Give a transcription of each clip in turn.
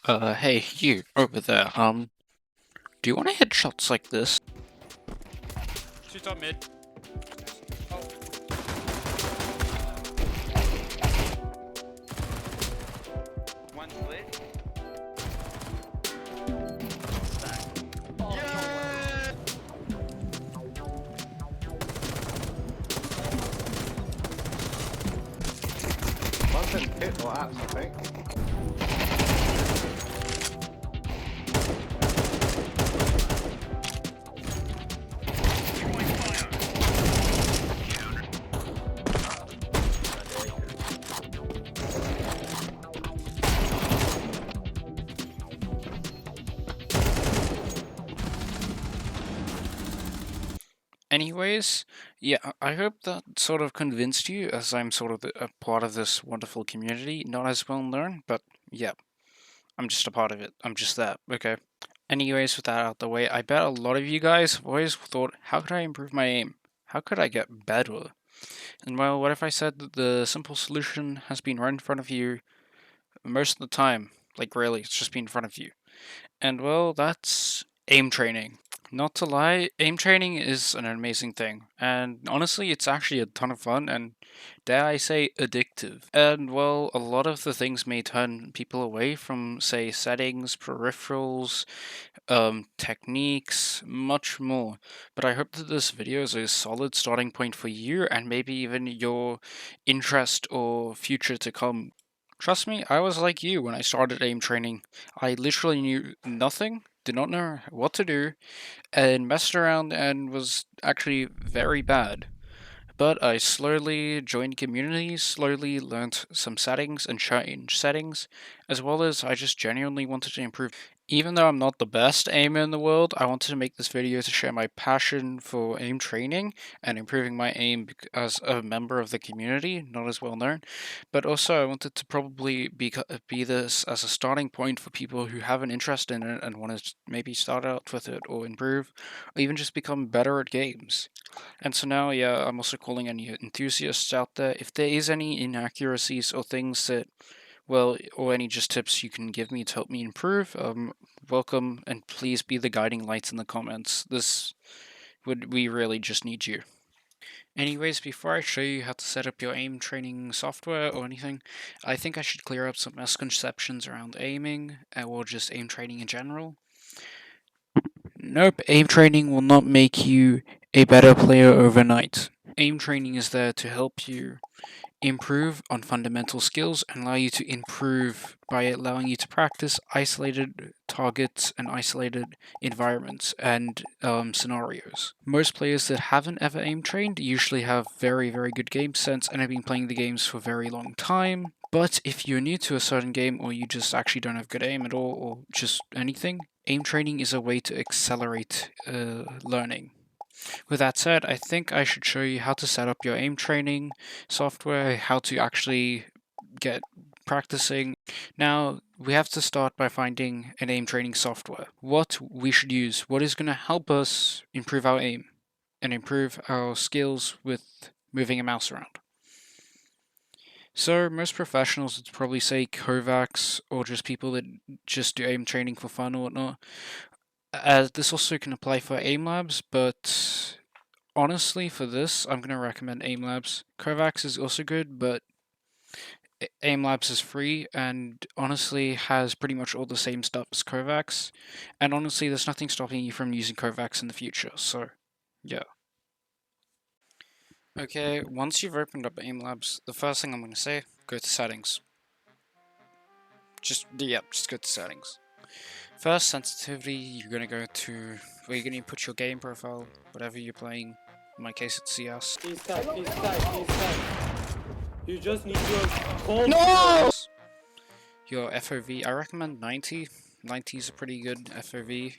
Hey, you over there. Do you want to hit shots like this? Shoot on mid. One split. One's in pit or apps, I think. Anyways, yeah, I hope that sort of convinced you, as I'm sort of a part of this wonderful community. Not as well known, but yeah, I'm just a part of it. I'm just that, okay? Anyways, with that out the way, I bet a lot of you guys have always thought, how could I improve my aim? How could I get better? And well, what if I said that the simple solution has been right in front of you most of the time? Like, really, it's just been in front of you. And well, that's aim training. Not to lie, aim training is an amazing thing. And honestly, it's actually a ton of fun and, dare I say, addictive. And well, a lot of the things may turn people away from, say, settings, peripherals, techniques, much more. But I hope that this video is a solid starting point for you and maybe even your interest or future to come. Trust me, I was like you when I started aim training. I literally knew nothing, did not know what to do, and messed around and was actually very bad. But I slowly joined communities, slowly learnt some settings and changed settings, as well as I just genuinely wanted to improve. Even though I'm not the best aimer in the world, I wanted to make this video to share my passion for aim training and improving my aim as a member of the community, not as well known. But also, I wanted to probably be this as a starting point for people who have an interest in it and want to maybe start out with it or improve, or even just become better at games. And so now, yeah, I'm also calling any enthusiasts out there. If there is any inaccuracies or things that, well, or any just tips you can give me to help me improve, welcome, and please be the guiding lights in the comments. We really just need you. Anyways, before I show you how to set up your aim training software or anything, I think I should clear up some misconceptions around aiming, or just aim training in general. Nope, aim training will not make you a better player overnight. Aim training is there to help you improve on fundamental skills and allow you to improve by allowing you to practice isolated targets and isolated environments and scenarios. Most players that haven't ever aim trained usually have very, very good game sense and have been playing the games for a very long time. But if you're new to a certain game or you just actually don't have good aim at all or just anything, aim training is a way to accelerate learning. With that said, I think I should show you how to set up your aim training software, how to actually get practicing. Now, we have to start by finding an aim training software. What we should use, what is going to help us improve our aim and improve our skills with moving a mouse around. So, most professionals would probably say Kovacs or just people that just do aim training for fun or whatnot. This also can apply for aim labs, but honestly, for this, I'm going to recommend AimLabs. Kovacs is also good, but AimLabs is free and honestly has pretty much all the same stuff as Kovacs. And honestly, there's nothing stopping you from using Kovacs in the future, so yeah. Okay, once you've opened up AimLabs, the first thing I'm going to say, go to settings. Just go to settings. First, sensitivity, you're going to go to where you're going to put your game profile, whatever you're playing. In my case, it's CS. He's tight. You just need your cold. No! Your FOV, I recommend 90. 90 is a pretty good FOV.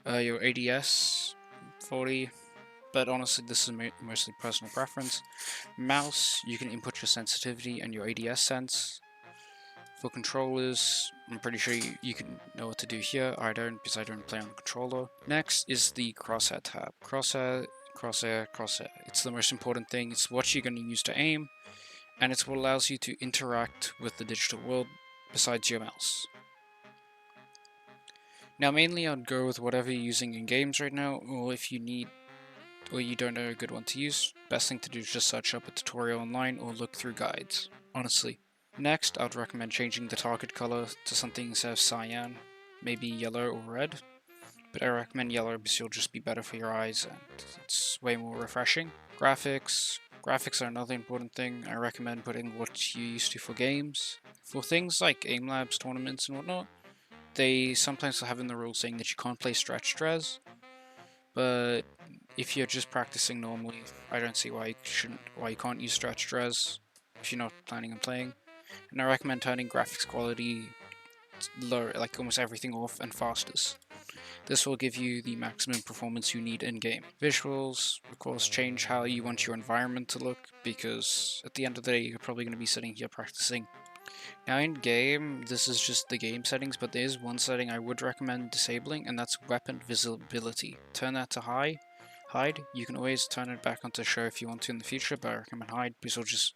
Your ADS, 40. But honestly, this is mostly personal preference. Mouse, you can input your sensitivity and your ADS sense. For controllers, I'm pretty sure you can know what to do here. I don't, because I don't play on a controller. Next is the crosshair tab. Crosshair, crosshair, crosshair. It's the most important thing. It's what you're going to use to aim, and it's what allows you to interact with the digital world besides your mouse. Now mainly I'd go with whatever you're using in games right now, or if you need or you don't know a good one to use, best thing to do is just search up a tutorial online or look through guides, honestly. Next, I'd recommend changing the target color to something instead of cyan, maybe yellow or red, but I recommend yellow because you'll just be better for your eyes and it's way more refreshing. Graphics are another important thing. I recommend putting what you used to for games. For things like aim labs, tournaments and whatnot, they sometimes have in the rules saying that you can't play stretched res, but if you're just practicing normally, I don't see why you can't use stretched res if you're not planning on playing. And I recommend turning graphics quality low, like almost everything off and fastest. This will give you the maximum performance you need in game. Visuals, of course, change how you want your environment to look because at the end of the day, you're probably going to be sitting here practicing. Now in game, this is just the game settings, but there is one setting I would recommend disabling, and that's weapon visibility. Turn that to hide. You can always turn it back onto show if you want to in the future, but I recommend hide because it'll just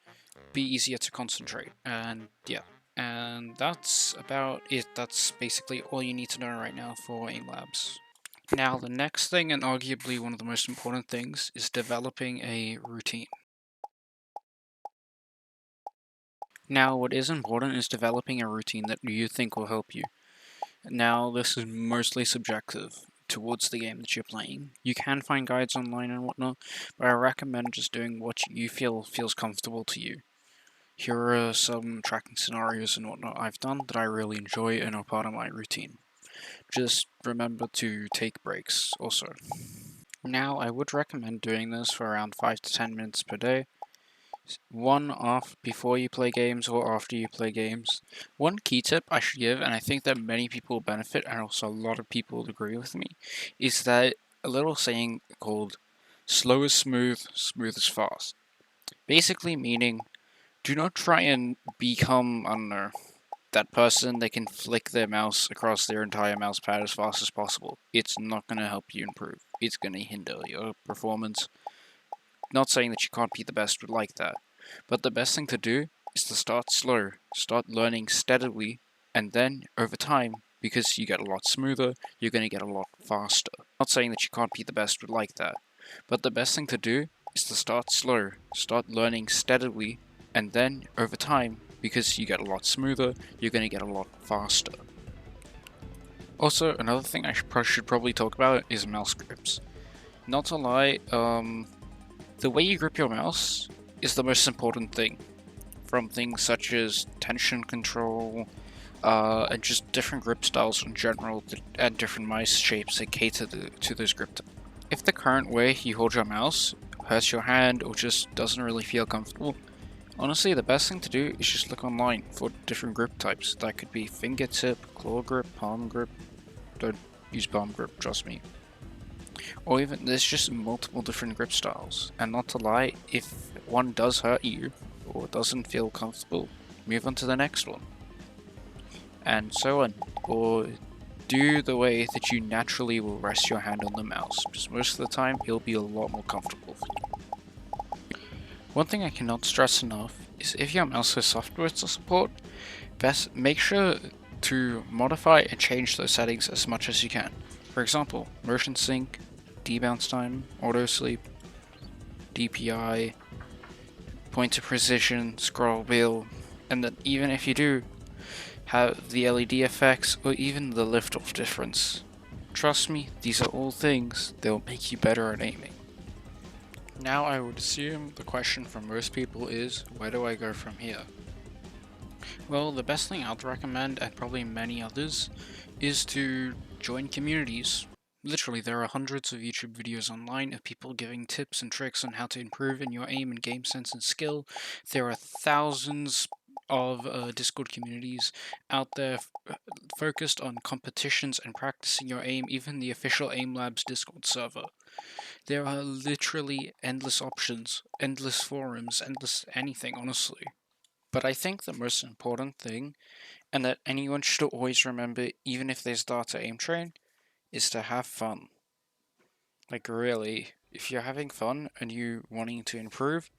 be easier to concentrate. And yeah. And that's about it. That's basically all you need to know right now for aim labs. Now the next thing, and arguably one of the most important things, is developing a routine. Now what is important is developing a routine that you think will help you. Now this is mostly subjective towards the game that you're playing. You can find guides online and whatnot, but I recommend just doing what you feel feels comfortable to you. Here are some tracking scenarios and whatnot I've done that I really enjoy and are part of my routine. Just remember to take breaks also. Now I would recommend doing this for around 5 to 10 minutes per day. One off before you play games or after you play games. One key tip I should give, and I think that many people will benefit, and also a lot of people would agree with me, is that a little saying called slow is smooth, smooth is fast. Basically meaning, do not try and become, I don't know, that person that can flick their mouse across their entire mouse pad as fast as possible. It's not going to help you improve. It's going to hinder your performance. Not saying that you can't be the best like that, but the best thing to do is to start slow, start learning steadily, and then over time, because you get a lot smoother, you're going to get a lot faster. Not saying that you can't be the best like that, but the best thing to do is to start slow, start learning steadily, and then over time, because you get a lot smoother, you're going to get a lot faster. Also, another thing I should probably talk about is mouse grips. Not to lie, the way you grip your mouse is the most important thing. From things such as tension control, and just different grip styles in general, and different mouse shapes that cater to those grip. If the current way you hold your mouse hurts your hand or just doesn't really feel comfortable, honestly the best thing to do is just look online for different grip types. That could be fingertip, claw grip, palm grip. Don't use palm grip, trust me. Or even, there's just multiple different grip styles. And not to lie, if one does hurt you, or doesn't feel comfortable, move on to the next one. And so on. Or do the way that you naturally will rest your hand on the mouse, because most of the time, it'll be a lot more comfortable for you. One thing I cannot stress enough is if your mouse has software to support, best make sure to modify and change those settings as much as you can. For example, motion sync, debounce time, auto sleep, DPI, pointer precision, scroll wheel, and then even if you do have the LED effects or even the lift-off difference. Trust me, these are all things that will make you better at aiming. Now I would assume the question for most people is, where do I go from here? Well, the best thing I'd recommend, and probably many others, is to join communities. Literally, there are hundreds of YouTube videos online of people giving tips and tricks on how to improve in your aim and game sense and skill. There are thousands of Discord communities out there focused on competitions and practicing your aim, even the official Aim Labs Discord server. There are literally endless options, endless forums, endless anything, honestly. But I think the most important thing, and that anyone should always remember, even if they start to aim train, is to have fun. Like really, if you're having fun and you wanting to improve,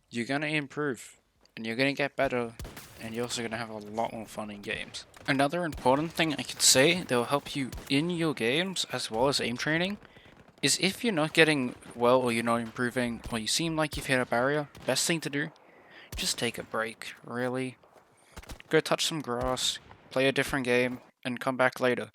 you're gonna improve. and you're gonna get better, and you're also gonna have a lot more fun in games. Another important thing I could say that will help you in your games as well as aim training is if you're not getting well or you're not improving or you seem like you've hit a barrier, best thing to do, just take a break, really. Go touch some grass, play a different game, and come back later.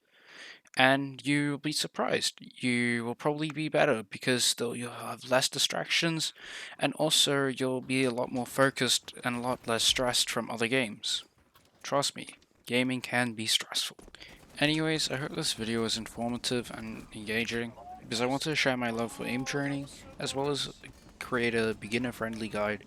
And you'll be surprised. You will probably be better because still you'll have less distractions and also you'll be a lot more focused and a lot less stressed from other games. Trust me, gaming can be stressful. Anyways, I hope this video was informative and engaging because I wanted to share my love for aim training as well as create a beginner friendly guide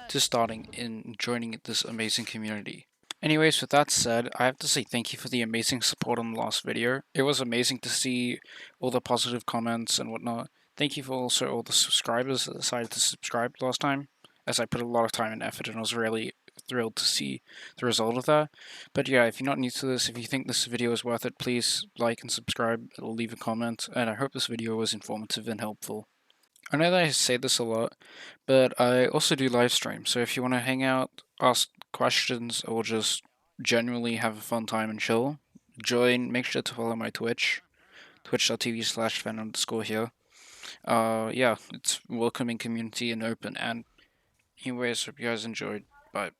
to starting in joining this amazing community. Anyways, with that said, I have to say thank you for the amazing support on the last video. It was amazing to see all the positive comments and whatnot. Thank you for also all the subscribers that decided to subscribe last time, as I put a lot of time and effort and I was really thrilled to see the result of that. But yeah, if you're not new to this, if you think this video is worth it, please like and subscribe, or leave a comment, and I hope this video was informative and helpful. I know that I say this a lot, but I also do live stream, so if you want to hang out, ask questions, or just generally have a fun time and chill, join, make sure to follow my Twitch, twitch.tv/fan_here. Yeah, it's welcoming community and open, and anyways, hope you guys enjoyed, bye.